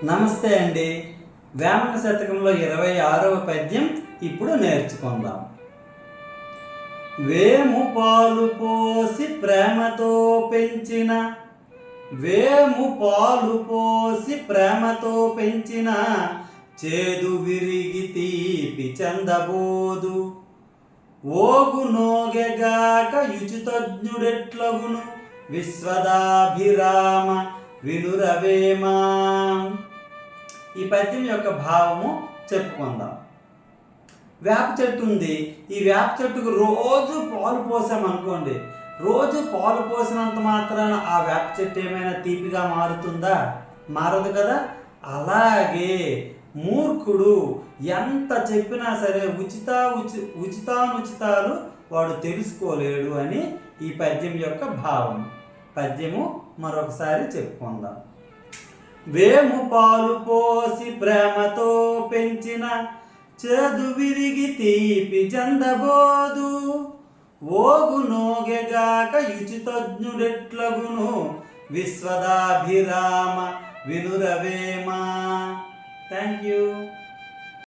నమస్తే అండి. వేమన శతకంలో 26వ పద్యం ఇప్పుడు నేర్చుకుందాం. వేము పాలు పోసి ప్రేమతో పెంచిన చేదు విరిగి తీపి చందబోదు. ఓగు నోగెగాక యుచితజ్ఞుడెట్లగును విశ్వదాభిరామ వినురవేమా. ఈ పద్యం యొక్క భావము చెప్పుకుందాం. వేప చెట్టు ఉంది. ఈ వేప చెట్టుకు రోజు పాలు పోసామనుకోండి, రోజు పాలు పోసినంత మాత్రాన ఆ వేప చెట్టు ఏమైనా తీపిగా మారుతుందా? మారదు కదా. అలాగే మూర్ఖుడు ఎంత చెప్పినా సరే ఉచితానుచితాలు వాడు తెలుసుకోలేడు అని ఈ పద్యం యొక్క భావం. పద్యము మరొకసారి చెప్పుకుందాం. వేము పాలు పోసి ప్రేమతో పెంచిన చేదు విరిగి తీపి చందబోదు. ఓగు నోగెగాక యుచితజ్ఞుడెట్లగును విశ్వదాభిరామ వినురవేమా. Thank you.